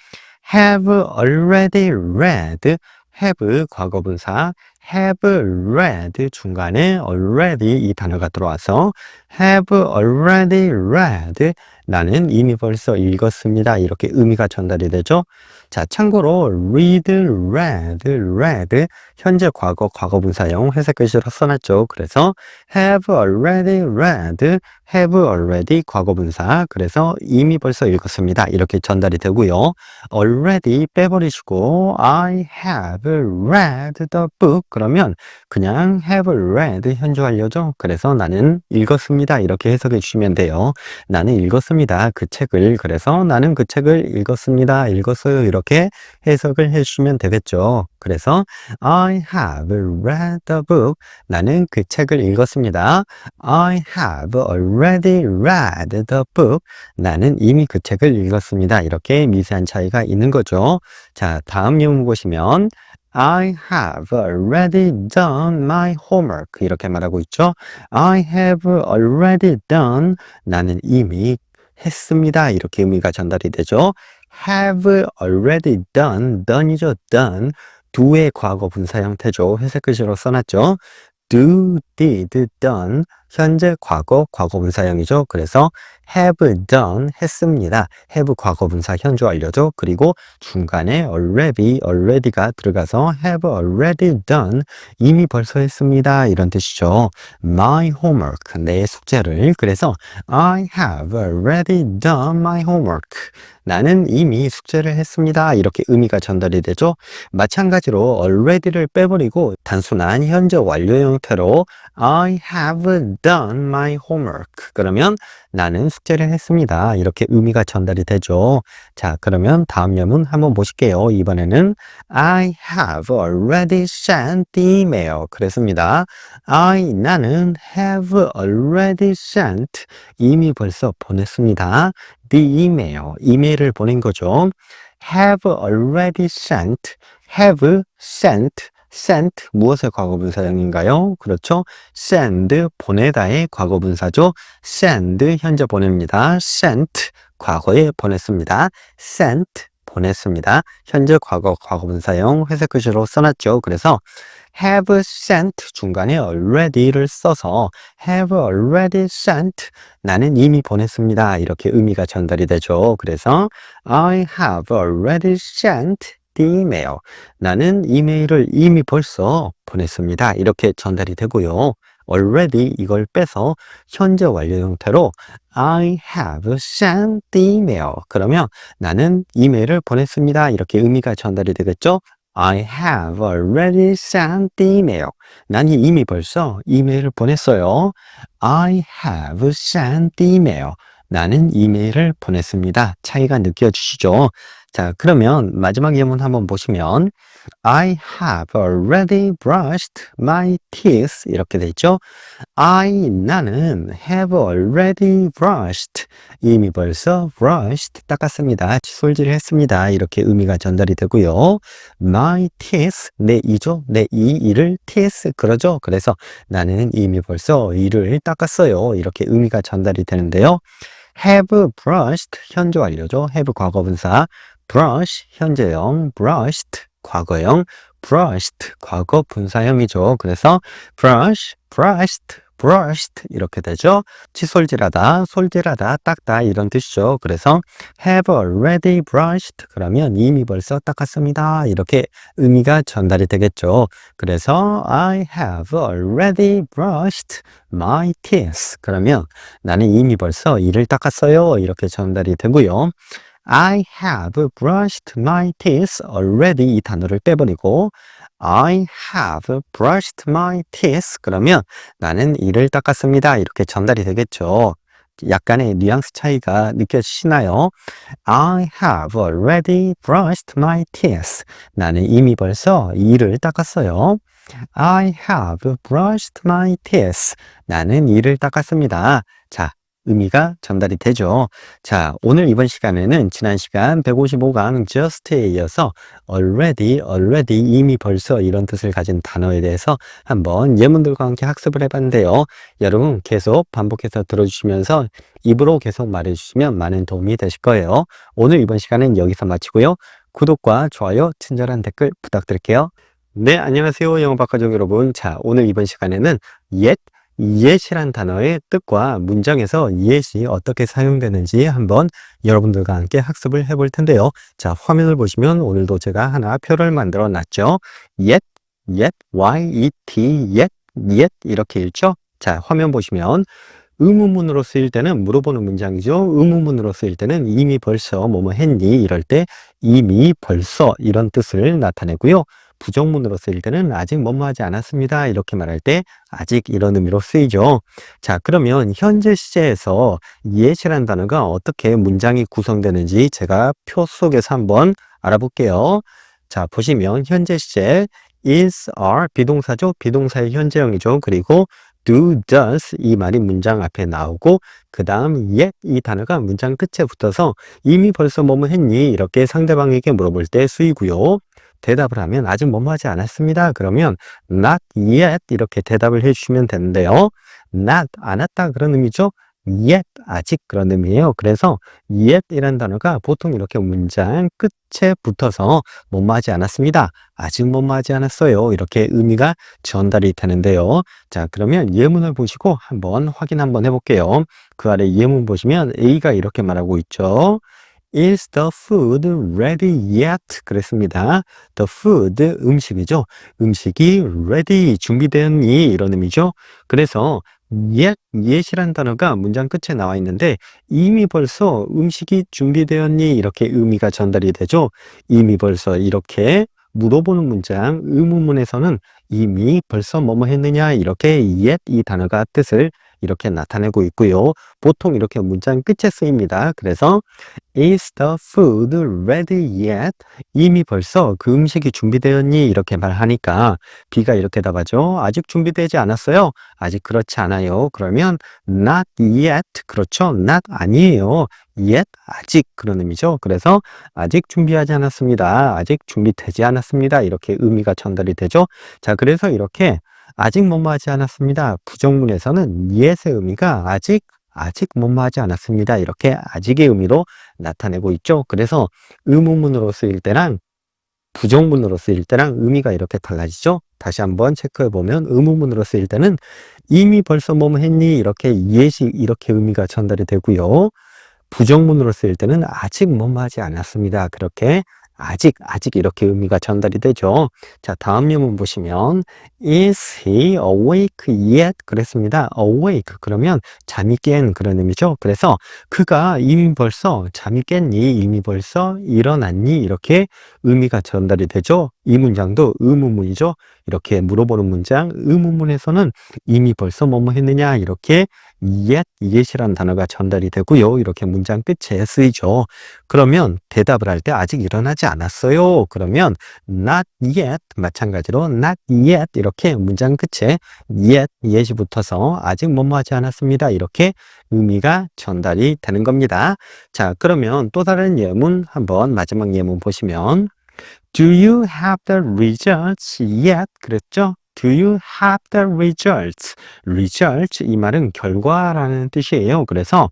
have already read have 과거분사 have read 중간에 already 이 단어가 들어와서 have already read 나는 이미 벌써 읽었습니다. 이렇게 의미가 전달이 되죠. 자, 참고로 read, read 현재 과거, 과거분사형 회색 글씨로 써놨죠. 그래서 have already read, have already 과거분사. 그래서 이미 벌써 읽었습니다. 이렇게 전달이 되고요. already 빼버리시고 I have read the book 그러면 그냥 have read 현재 완료죠. 그래서 나는 읽었습니다. 이렇게 해석해 주시면 돼요. 나는 읽었습니다. 그 책을. 그래서 나는 그 책을 읽었습니다. 읽었어요. 이렇게 해석을 해주시면 되겠죠. 그래서 I have read the book. 나는 그 책을 읽었습니다. I have already read the book. 나는 이미 그 책을 읽었습니다. 이렇게 미세한 차이가 있는 거죠. 자, 다음 예문 보시면 I have already done my homework. 이렇게 말하고 있죠. I have already done. 나는 이미 했습니다. 이렇게 의미가 전달이 되죠. have already done이죠. done. do의 과거 분사 형태죠. 회색 글씨로 써놨죠. do, did, done. 현재 과거, 과거분사형이죠. 그래서 have done, 했습니다. have 과거분사 현재 완료죠. 그리고 중간에 already가 들어가서 have already done, 이미 벌써 했습니다. 이런 뜻이죠. my homework, 내 숙제를. 그래서 I have already done my homework. 나는 이미 숙제를 했습니다. 이렇게 의미가 전달이 되죠. 마찬가지로 already를 빼버리고 단순한 현재 완료 형태로 I have done my homework. 그러면 나는 숙제를 했습니다. 이렇게 의미가 전달이 되죠. 자, 그러면 다음 예문 한번 보실게요. 이번에는 I have already sent the email. 그랬습니다. 나는 have already sent, 이미 벌써 보냈습니다. the email, 이메일을 보낸 거죠. have already sent, have sent 무엇의 과거분사형인가요? 그렇죠. send 보내다의 과거분사죠. send 현재 보냅니다. sent 과거에 보냈습니다. sent 보냈습니다. 현재 과거 과거분사형 회색 글씨로 써놨죠. 그래서 have sent 중간에 already를 써서 have already sent 나는 이미 보냈습니다. 이렇게 의미가 전달이 되죠. 그래서 I have already sent the email. 나는 이메일을 이미 벌써 보냈습니다. 이렇게 전달이 되고요. already 이걸 빼서 현재 완료 형태로 I have sent the email. 그러면 나는 이메일을 보냈습니다. 이렇게 의미가 전달이 되겠죠? I have already sent the email. 난 이미 벌써 이메일을 보냈어요. I have sent the email. 나는 이메일을 보냈습니다. 차이가 느껴지시죠? 자, 그러면 마지막 예문 한번 보시면 I have already brushed my teeth 이렇게 되죠. 나는 have already brushed 이미 벌써 brushed 닦았습니다. 칫솔질을 했습니다. 이렇게 의미가 전달이 되고요. My teeth 내 이죠. 내 이를 teeth 그러죠. 그래서 나는 이미 벌써 이를 닦았어요. 이렇게 의미가 전달이 되는데요. have brushed 현재 완료죠. have 과거분사 brush 현재형 brushed 과거형 brushed 과거 분사형이죠. 그래서 brush, brushed, brushed 이렇게 되죠. 칫솔질하다, 솔질하다, 닦다 이런 뜻이죠. 그래서 have already brushed 그러면 이미 벌써 닦았습니다. 이렇게 의미가 전달이 되겠죠. 그래서 I have already brushed my teeth 그러면 나는 이미 벌써 이를 닦았어요. 이렇게 전달이 되고요. I have brushed my teeth already 이 단어를 빼버리고 I have brushed my teeth 그러면 나는 이를 닦았습니다. 이렇게 전달이 되겠죠. 약간의 뉘앙스 차이가 느껴지시나요? I have already brushed my teeth. 나는 이미 벌써 이를 닦았어요. I have brushed my teeth. 나는 이를 닦았습니다. 자, 의미가 전달이 되죠. 자, 오늘 이번 시간에는 지난 시간 155강 just에 이어서 already 이미 벌써 이런 뜻을 가진 단어에 대해서 한번 예문들과 함께 학습을 해봤는데요. 여러분 계속 반복해서 들어주시면서 입으로 계속 말해주시면 많은 도움이 되실 거예요. 오늘 이번 시간은 여기서 마치고요. 구독과 좋아요, 친절한 댓글 부탁드릴게요. 네, 안녕하세요. 영어박가족 여러분. 자, 오늘 이번 시간에는 yet이란 단어의 뜻과 문장에서 yet이 어떻게 사용되는지 한번 여러분들과 함께 학습을 해볼 텐데요. 자, 화면을 보시면 오늘도 제가 하나 표를 만들어 놨죠. yet, yet 이렇게 읽죠. 자, 화면 보시면 의문문으로 쓰일 때는 물어보는 문장이죠. 의문문으로 쓰일 때는 이미 벌써 뭐뭐 했니? 이럴 때 이미 벌써 이런 뜻을 나타내고요. 부정문으로 쓰일 때는 아직 뭐뭐 하지 않았습니다. 이렇게 말할 때 아직 이런 의미로 쓰이죠. 자, 그러면 현재 시제에서 yet이라는 단어가 어떻게 문장이 구성되는지 제가 표 속에서 한번 알아볼게요. 자, 보시면 현재 시제 is, are 비동사죠. 비동사의 현재형이죠. 그리고 do, does 이 말이 문장 앞에 나오고 그 다음 yet 이 단어가 문장 끝에 붙어서 이미 벌써 뭐뭐 했니? 이렇게 상대방에게 물어볼 때 쓰이고요. 대답을 하면 아직 뭐뭐 하지 않았습니다. 그러면 not yet 이렇게 대답을 해주시면 되는데요. not 안 왔다 그런 의미죠. yet 아직 그런 의미예요. 그래서 yet 이란 단어가 보통 이렇게 문장 끝에 붙어서 뭐뭐 하지 않았습니다. 아직 뭐뭐 하지 않았어요. 이렇게 의미가 전달이 되는데요. 자, 그러면 예문을 보시고 한번 확인 한번 해볼게요. 그 아래 예문 보시면 A가 이렇게 말하고 있죠. Is the food ready yet? 그랬습니다. The food, 음식이죠. 음식이 ready, 준비되었니? 이런 의미죠. 그래서 yet이란 단어가 문장 끝에 나와 있는데 이미 벌써 음식이 준비되었니? 이렇게 의미가 전달이 되죠. 이미 벌써 이렇게 물어보는 문장, 의문문에서는 이미 벌써 뭐뭐 했느냐? 이렇게 yet 이 단어가 뜻을 이렇게 나타내고 있고요. 보통 이렇게 문장 끝에 쓰입니다. 그래서 Is the food ready yet? 이미 벌써 그 음식이 준비되었니? 이렇게 말하니까 B가 이렇게 답하죠. 아직 준비되지 않았어요. 아직 그렇지 않아요. 그러면 not yet. 그렇죠. not 아니에요. yet 아직 그런 의미죠. 그래서 아직 준비하지 않았습니다. 아직 준비되지 않았습니다. 이렇게 의미가 전달이 되죠. 자, 그래서 이렇게 아직 뭐뭐 하지 않았습니다. 부정문에서는 yet의 의미가 아직 뭐뭐 하지 않았습니다. 이렇게 아직의 의미로 나타내고 있죠. 그래서 의문문으로 쓰일 때랑 부정문으로 쓰일 때랑 의미가 이렇게 달라지죠. 다시 한번 체크해 보면 의문문으로 쓰일 때는 이미 벌써 뭐뭐 했니? 이렇게 yet이 이렇게 의미가 전달이 되고요. 부정문으로 쓰일 때는 아직 뭐뭐 하지 않았습니다. 그렇게 아직 이렇게 의미가 전달이 되죠. 자, 다음 예문 보시면 Is he awake yet? 그랬습니다. awake 그러면 잠이 깬 그런 의미죠. 그래서 그가 이미 벌써 잠이 깼니? 이미 벌써 일어났니? 이렇게 의미가 전달이 되죠. 이 문장도 의문문이죠. 이렇게 물어보는 문장, 의문문에서는 이미 벌써 뭐뭐 했느냐? 이렇게 yet이란 단어가 전달이 되고요. 이렇게 문장 끝에 쓰이죠. 그러면 대답을 할 때 아직 일어나지 않았어요. 그러면 not yet 마찬가지로 not yet 이렇게 문장 끝에 yet이 붙어서 아직 뭐뭐 하지 않았습니다. 이렇게 의미가 전달이 되는 겁니다. 자, 그러면 또 다른 예문 한번 마지막 예문 보시면 Do you have the results yet? 그랬죠? Do you have the results? results 이 말은 결과라는 뜻이에요. 그래서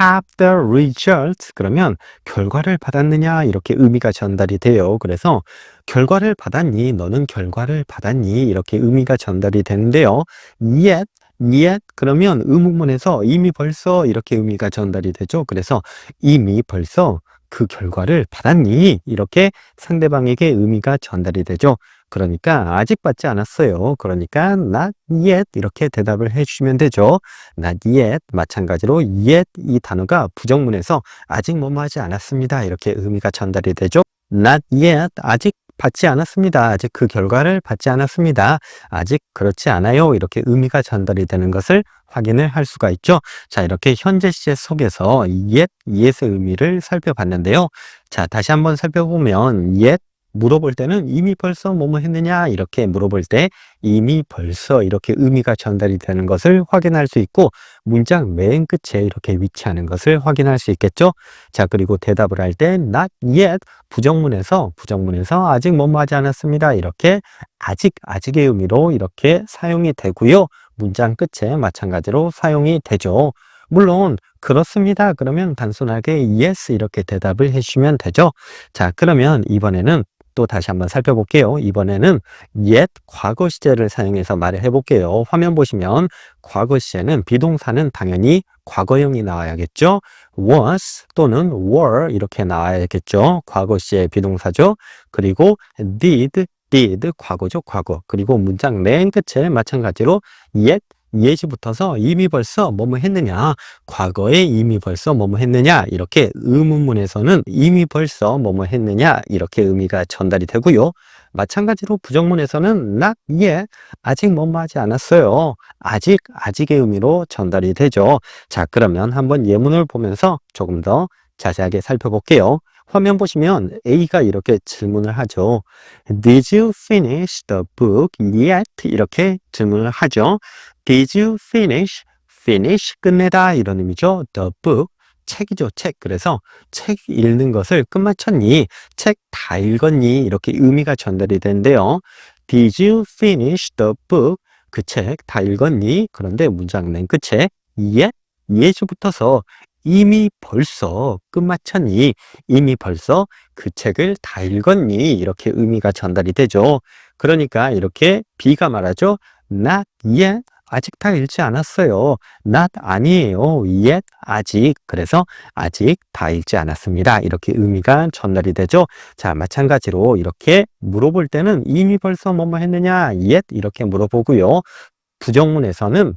have the results 그러면 결과를 받았느냐 이렇게 의미가 전달이 돼요. 그래서 결과를 받았니? 너는 결과를 받았니? 이렇게 의미가 전달이 되는데요. yet 그러면 의문문에서 이미 벌써 이렇게 의미가 전달이 되죠. 그래서 이미 벌써 그 결과를 받았니? 이렇게 상대방에게 의미가 전달이 되죠. 그러니까 아직 받지 않았어요. 그러니까 not yet 이렇게 대답을 해주시면 되죠. not yet 마찬가지로 yet 이 단어가 부정문에서 아직 뭐뭐 하지 않았습니다. 이렇게 의미가 전달이 되죠. not yet 아직 받지 않았습니다. 아직 그 결과를 받지 않았습니다. 아직 그렇지 않아요. 이렇게 의미가 전달이 되는 것을 확인을 할 수가 있죠. 자, 이렇게 현재 시제 속에서 yet의 의미를 살펴봤는데요. 자, 다시 한번 살펴보면 yet 물어볼 때는 이미 벌써 뭐뭐 했느냐 이렇게 물어볼 때 이미 벌써 이렇게 의미가 전달이 되는 것을 확인할 수 있고 문장 맨 끝에 이렇게 위치하는 것을 확인할 수 있겠죠. 자, 그리고 대답을 할 때 not yet 부정문에서 아직 뭐뭐 하지 않았습니다. 이렇게 아직의 의미로 이렇게 사용이 되고요. 문장 끝에 마찬가지로 사용이 되죠. 물론 그렇습니다. 그러면 단순하게 yes 이렇게 대답을 해주시면 되죠. 자, 그러면 이번에는 또 다시 한번 살펴볼게요. 이번에는 yet 과거 시제를 사용해서 말을 해볼게요. 화면 보시면 과거 시제는 비동사는 당연히 과거형이 나와야겠죠. was 또는 were 이렇게 나와야겠죠. 과거 시제의 비동사죠. 그리고 did 과거죠. 과거. 그리고 문장 맨 끝에 마찬가지로 yet이 붙어서 이미 벌써 뭐뭐 했느냐 과거에 이미 벌써 뭐뭐 했느냐 이렇게 의문문에서는 이미 벌써 뭐뭐 했느냐 이렇게 의미가 전달이 되고요. 마찬가지로 부정문에서는 not yet 아직 뭐뭐 하지 않았어요. 아직의 의미로 전달이 되죠. 자, 그러면 한번 예문을 보면서 조금 더 자세하게 살펴볼게요. 화면 보시면 A가 이렇게 질문을 하죠. Did you finish the book yet? 이렇게 질문을 하죠. Did you finish? finish 끝내다 이런 의미죠. The book 책이죠. 책. 그래서 책 읽는 것을 끝마쳤니? 책 다 읽었니? 이렇게 의미가 전달이 되는데요. Did you finish the book? 그 책 다 읽었니? 그런데 문장 맨 끝에 yet이 붙어서 이미 벌써 끝마쳤니? 이미 벌써 그 책을 다 읽었니? 이렇게 의미가 전달이 되죠. 그러니까 이렇게 B가 말하죠. Not yet. 아직 다 읽지 않았어요. not 아니에요. yet 아직. 그래서 아직 다 읽지 않았습니다. 이렇게 의미가 전달이 되죠. 자, 마찬가지로 이렇게 물어볼 때는 이미 벌써 뭐뭐 했느냐? yet 이렇게 물어보고요. 부정문에서는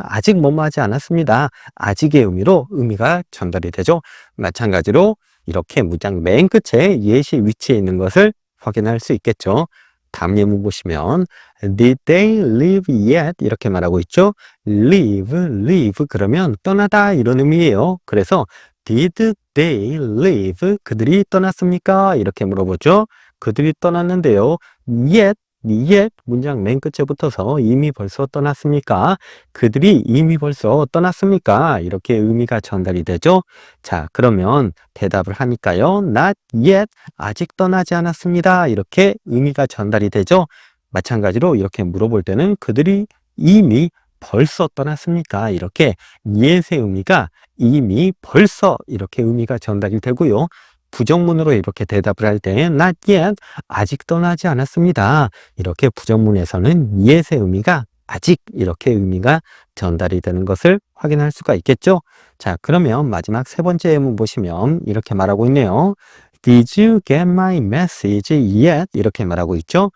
아직 뭐뭐 하지 않았습니다. 아직의 의미로 의미가 전달이 되죠. 마찬가지로 이렇게 문장 맨 끝에 yet이 위치해 있는 것을 확인할 수 있겠죠. 다음 예문 보시면 Did they leave yet? 이렇게 말하고 있죠. leave 그러면 떠나다 이런 의미예요. 그래서 Did they leave? 그들이 떠났습니까? 이렇게 물어보죠. 그들이 떠났는데요. yet 문장 맨 끝에 붙어서 이미 벌써 떠났습니까? 그들이 이미 벌써 떠났습니까? 이렇게 의미가 전달이 되죠. 자, 그러면 대답을 하니까요. Not yet. 아직 떠나지 않았습니다. 이렇게 의미가 전달이 되죠. 마찬가지로 이렇게 물어볼 때는 그들이 이미 벌써 떠났습니까? 이렇게 yet의 의미가 이미 벌써 이렇게 의미가 전달이 되고요. 부정문으로 이렇게 대답을 할 때 not yet, 아직 떠나지 않았습니다. 이렇게 부정문에서는 yet의 의미가 아직 이렇게 의미가 전달이 되는 것을 확인할 수가 있겠죠. 자, 그러면 마지막 세 번째 예문 보시면 이렇게 말하고 있네요. Did you get my message yet? 이렇게 말하고 있죠.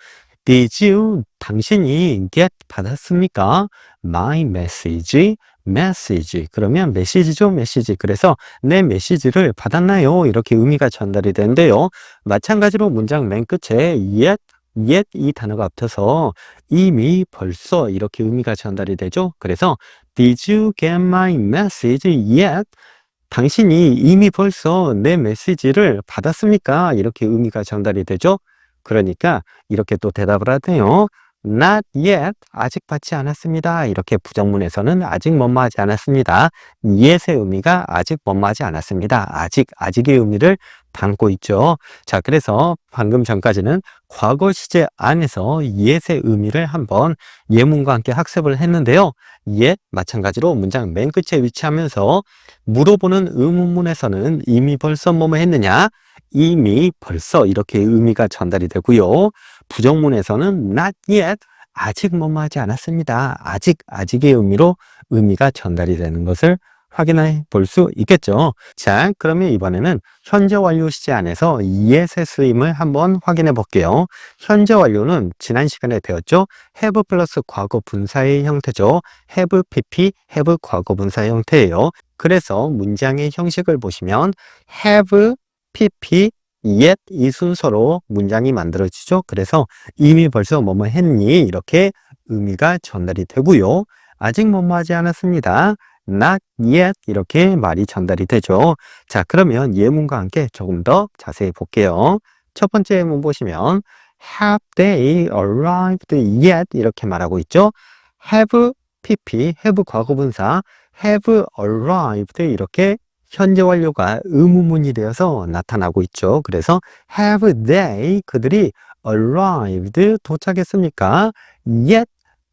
Did you, 당신이 get 받았습니까? My message, message. 그러면 메시지죠, 메시지. 그래서 내 메시지를 받았나요? 이렇게 의미가 전달이 되는데요. 마찬가지로 문장 맨 끝에 yet 이 단어가 붙어서 이미 벌써 이렇게 의미가 전달이 되죠. 그래서 Did you get my message yet? 당신이 이미 벌써 내 메시지를 받았습니까? 이렇게 의미가 전달이 되죠. 그러니까 이렇게 또 대답을 하네요. Not yet. 아직 받지 않았습니다. 이렇게 부정문에서는 아직 뭐뭐하지 않았습니다. yet의 의미가 아직 뭐뭐하지 않았습니다. 아직의 의미를 담고 있죠. 자, 그래서 방금 전까지는 과거 시제 안에서 yet의 의미를 한번 예문과 함께 학습을 했는데요. yet 마찬가지로 문장 맨 끝에 위치하면서 물어보는 의문문에서는 이미 벌써 뭐뭐 했느냐? 이미 벌써 이렇게 의미가 전달이 되고요. 부정문에서는 not yet, 아직 뭐뭐 하지 않았습니다. 아직의 의미로 의미가 전달이 되는 것을 확인해 볼 수 있겠죠. 자, 그러면 이번에는 현재 완료 시제 안에서 yet의 쓰임을 한번 확인해 볼게요. 현재 완료는 지난 시간에 배웠죠. have 플러스 과거 분사의 형태죠. have pp, have 과거 분사의 형태예요. 그래서 문장의 형식을 보시면 have, pp, yet 이 순서로 문장이 만들어지죠. 그래서 이미 벌써 뭐뭐 했니? 이렇게 의미가 전달이 되고요. 아직 뭐뭐 하지 않았습니다. Not yet 이렇게 말이 전달이 되죠. 자, 그러면 예문과 함께 조금 더 자세히 볼게요. 첫 번째 예문 보시면 Have they arrived yet? 이렇게 말하고 있죠. Have pp, have 과거분사, have arrived 이렇게 현재 완료가 의문문이 되어서 나타나고 있죠. 그래서 have they 그들이 arrived 도착했습니까? yet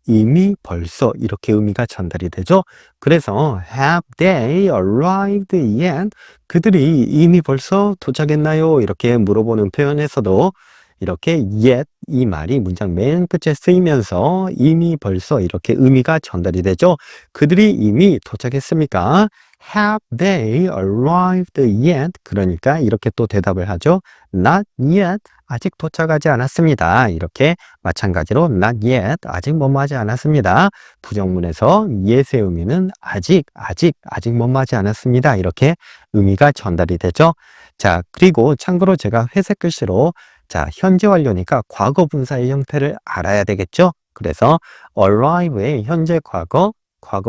이미 벌써 이렇게 의미가 전달이 되죠. 그래서 have they arrived yet? 그들이 이미 벌써 도착했나요? 이렇게 물어보는 표현에서도 이렇게 yet 이 말이 문장 맨 끝에 쓰이면서 이미 벌써 이렇게 의미가 전달이 되죠. 그들이 이미 도착했습니까? Have they arrived yet? 그러니까 이렇게 또 대답을 하죠. Not yet. 아직 도착하지 않았습니다. 이렇게 마찬가지로 not yet. 아직 뭐뭐 하지 않았습니다. 부정문에서 yet의 의미는 아직 뭐뭐 하지 않았습니다. 이렇게 의미가 전달이 되죠. 자, 그리고 참고로 제가 회색 글씨로 자, 현재 완료니까 과거 분사의 형태를 알아야 되겠죠? 그래서 arrive의 현재 과거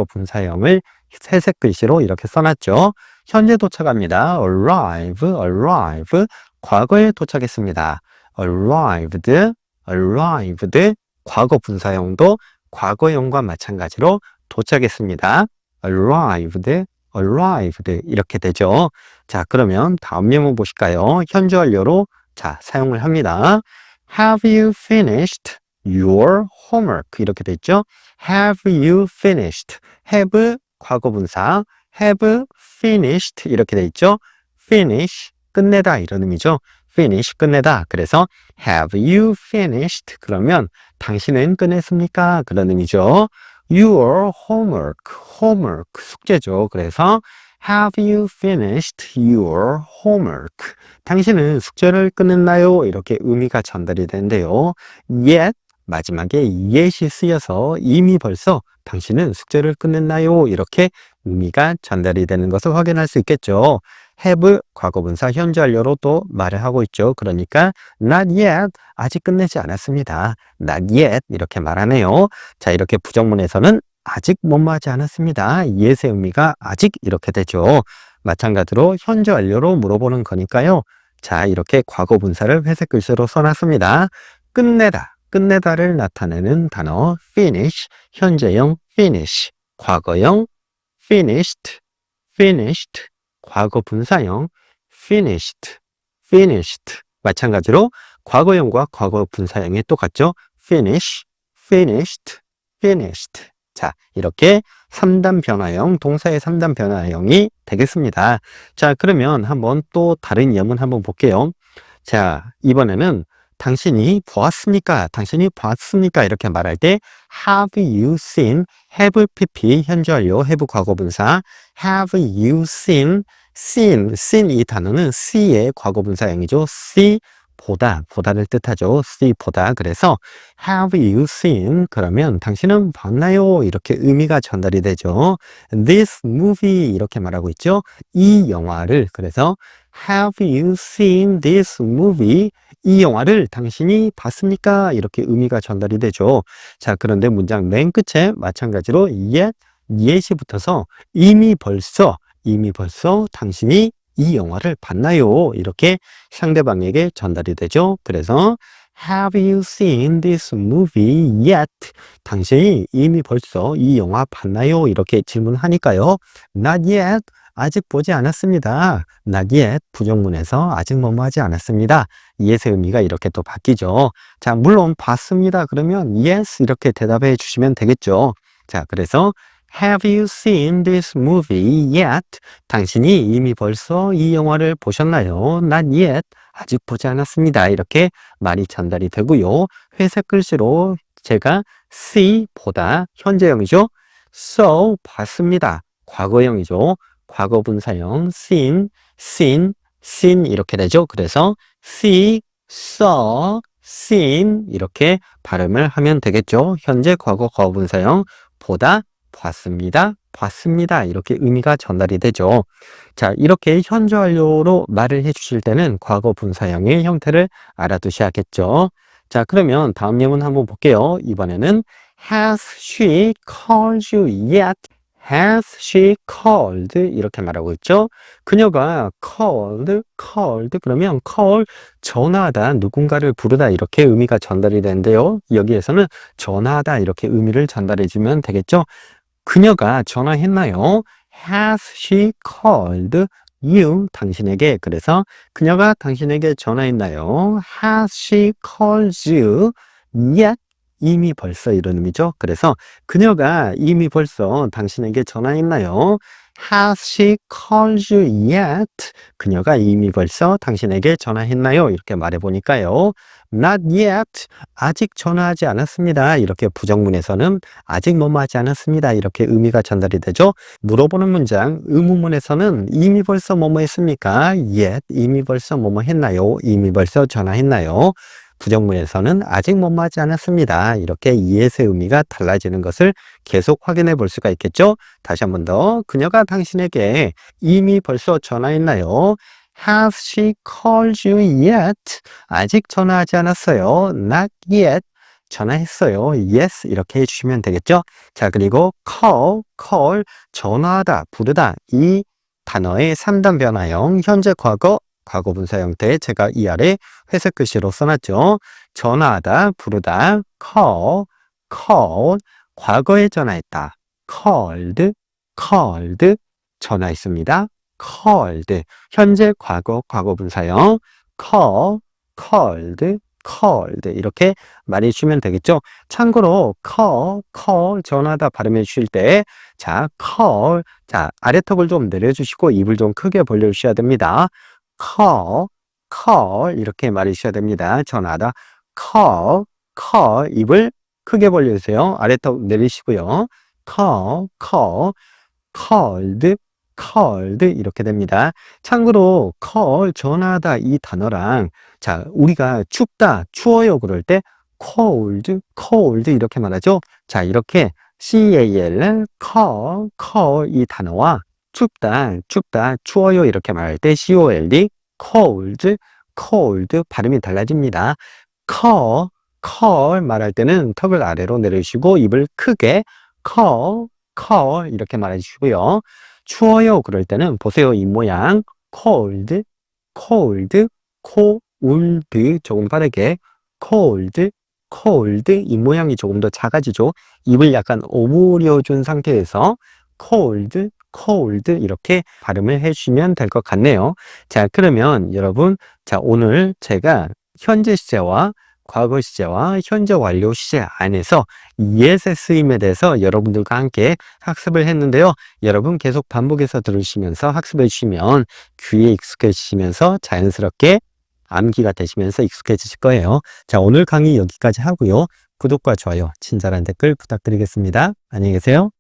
분사형을 회색 글씨로 이렇게 써놨죠. 현재 도착합니다. arrive, 과거에 도착했습니다. arrived, 과거 분사형도 과거형과 마찬가지로 도착했습니다. arrived 이렇게 되죠. 자, 그러면 다음 예문 보실까요? 현재 완료로 자, 사용을 합니다. Have you finished your homework? 이렇게 됐죠. Have you finished? have 과거분사, have finished 이렇게 돼 있죠. finish 끝내다 이런 의미죠. finish 끝내다. 그래서 have you finished? 그러면 당신은 끝냈습니까? 그런 의미죠. your homework 숙제죠. 그래서 have you finished your homework? 당신은 숙제를 끝냈나요? 이렇게 의미가 전달이 되는데요. yet 마지막에 yet이 쓰여서 이미 벌써 당신은 숙제를 끝냈나요? 이렇게 의미가 전달이 되는 것을 확인할 수 있겠죠. have 과거분사 현재 완료로 또 말을 하고 있죠. 그러니까 not yet 아직 끝내지 않았습니다. not yet 이렇게 말하네요. 자, 이렇게 부정문에서는 아직 뭐뭐 하지 않았습니다. yet의 의미가 아직 이렇게 되죠. 마찬가지로 현재 완료로 물어보는 거니까요. 자, 이렇게 과거 분사를 회색 글씨로 써놨습니다. 끝내다를 나타내는 단어 finish, 현재형 finish, 과거형 finished, 과거 분사형 finished. 마찬가지로 과거형과 과거 분사형이 똑같죠. finished. 자, 이렇게 3단 변화형, 동사의 3단 변화형이 되겠습니다. 자, 그러면 한번 또 다른 예문 한번 볼게요. 자, 이번에는 당신이 보았습니까? 이렇게 말할 때 have you seen, have pp 현재 완료, have 과거분사, have you seen seen 이 단어는 see의 과거분사형이죠. see 보다를 뜻하죠. see 보다. 그래서 have you seen 그러면 당신은 봤나요? 이렇게 의미가 전달이 되죠. this movie 이렇게 말하고 있죠. 이 영화를 그래서 have you seen this movie? 이 영화를 당신이 봤습니까? 이렇게 의미가 전달이 되죠. 자, 그런데 문장 맨 끝에 마찬가지로 yet이 붙어서 이미 벌써 당신이 이 영화를 봤나요? 이렇게 상대방에게 전달이 되죠. 그래서 Have you seen this movie yet? 당신이 이미 벌써 이 영화 봤나요? 이렇게 질문하니까요. Not yet. 아직 보지 않았습니다. Not yet. 부정문에서 아직 뭐뭐하지 않았습니다. yet의 의미가 이렇게 또 바뀌죠. 자, 물론 봤습니다. 그러면 yes 이렇게 대답해 주시면 되겠죠. 자, 그래서 Have you seen this movie yet? 당신이 이미 벌써 이 영화를 보셨나요? Not yet. 아직 보지 않았습니다. 이렇게 말이 전달이 되고요. 회색 글씨로 제가 see, 보다, 현재형이죠. saw, 봤습니다. 과거형이죠. 과거분사형 seen 이렇게 되죠. 그래서 see, saw, seen 이렇게 발음을 하면 되겠죠. 현재 과거 거분사형 보다, 봤습니다. 이렇게 의미가 전달이 되죠. 자, 이렇게 현재 완료로 말을 해주실 때는 과거 분사형의 형태를 알아두셔야겠죠. 자, 그러면 다음 예문 한번 볼게요. 이번에는 Has she called you yet? Has she called? 이렇게 말하고 있죠. 그녀가 called 그러면 call 전화하다, 누군가를 부르다 이렇게 의미가 전달이 되는데요. 여기에서는 전화하다 이렇게 의미를 전달해 주면 되겠죠. 그녀가 전화했나요? Has she called you? 당신에게. 그래서 그녀가 당신에게 전화했나요? Has she called you yet? 이미 벌써 이런 의미죠. 그래서 그녀가 이미 벌써 당신에게 전화했나요? Has she called you yet? 그녀가 이미 벌써 당신에게 전화했나요? 이렇게 말해보니까요. Not yet. 아직 전화하지 않았습니다. 이렇게 부정문에서는 아직 뭐뭐 하지 않았습니다. 이렇게 의미가 전달이 되죠. 물어보는 문장, 의문문에서는 이미 벌써 뭐뭐 했습니까? Yet. 이미 벌써 뭐뭐 했나요? 이미 벌써 전화했나요? 부정문에서는 아직 뭐뭐 하지 않았습니다. 이렇게 yet의 의미가 달라지는 것을 계속 확인해 볼 수가 있겠죠. 다시 한 번 더. 그녀가 당신에게 이미 벌써 전화했나요? Has she called you yet? 아직 전화하지 않았어요. Not yet. 전화했어요. Yes. 이렇게 해주시면 되겠죠. 자, 그리고 call, 전화하다, 부르다. 이 단어의 3단 변화형, 현재 과거, 과거분사 형태 제가 이 아래 회색 글씨로 써놨죠. 전화하다, 부르다, call, 과거에 전화했다. called, 전화했습니다. called, 현재 과거, 과거분사형, called, 이렇게 말해 주시면 되겠죠. 참고로 call 전화하다 발음해 주실 때 자, call, 자, 아래턱을 좀 내려주시고 입을 좀 크게 벌려 주셔야 됩니다. call 이렇게 말해 주셔야 됩니다. 전화하다 call 입을 크게 벌려주세요. 아래턱 내리시고요. called 이렇게 됩니다. 참고로 call 전화하다 이 단어랑 자, 우리가 춥다, 추워요 그럴 때 cold 이렇게 말하죠. 자, 이렇게 cal call 이 단어와 춥다, 추워요 이렇게 말할 때 cold 발음이 달라집니다. call 말할 때는 턱을 아래로 내려주시고 입을 크게 call 이렇게 말해 주시고요. 추워요 그럴 때는 보세요. 이 모양 cold 조금 빠르게 cold 이 모양이 조금 더 작아지죠. 입을 약간 오므려 준 상태에서 cold 이렇게 발음을 해주시면 될 것 같네요. 자, 그러면 여러분, 자, 오늘 제가 현재 시제와 과거 시제와 현재 완료 시제 안에서 yes의 쓰임에 대해서 여러분들과 함께 학습을 했는데요. 여러분 계속 반복해서 들으시면서 학습해 주시면 귀에 익숙해지시면서 자연스럽게 암기가 되시면서 익숙해지실 거예요. 자, 오늘 강의 여기까지 하고요. 구독과 좋아요, 친절한 댓글 부탁드리겠습니다. 안녕히 계세요.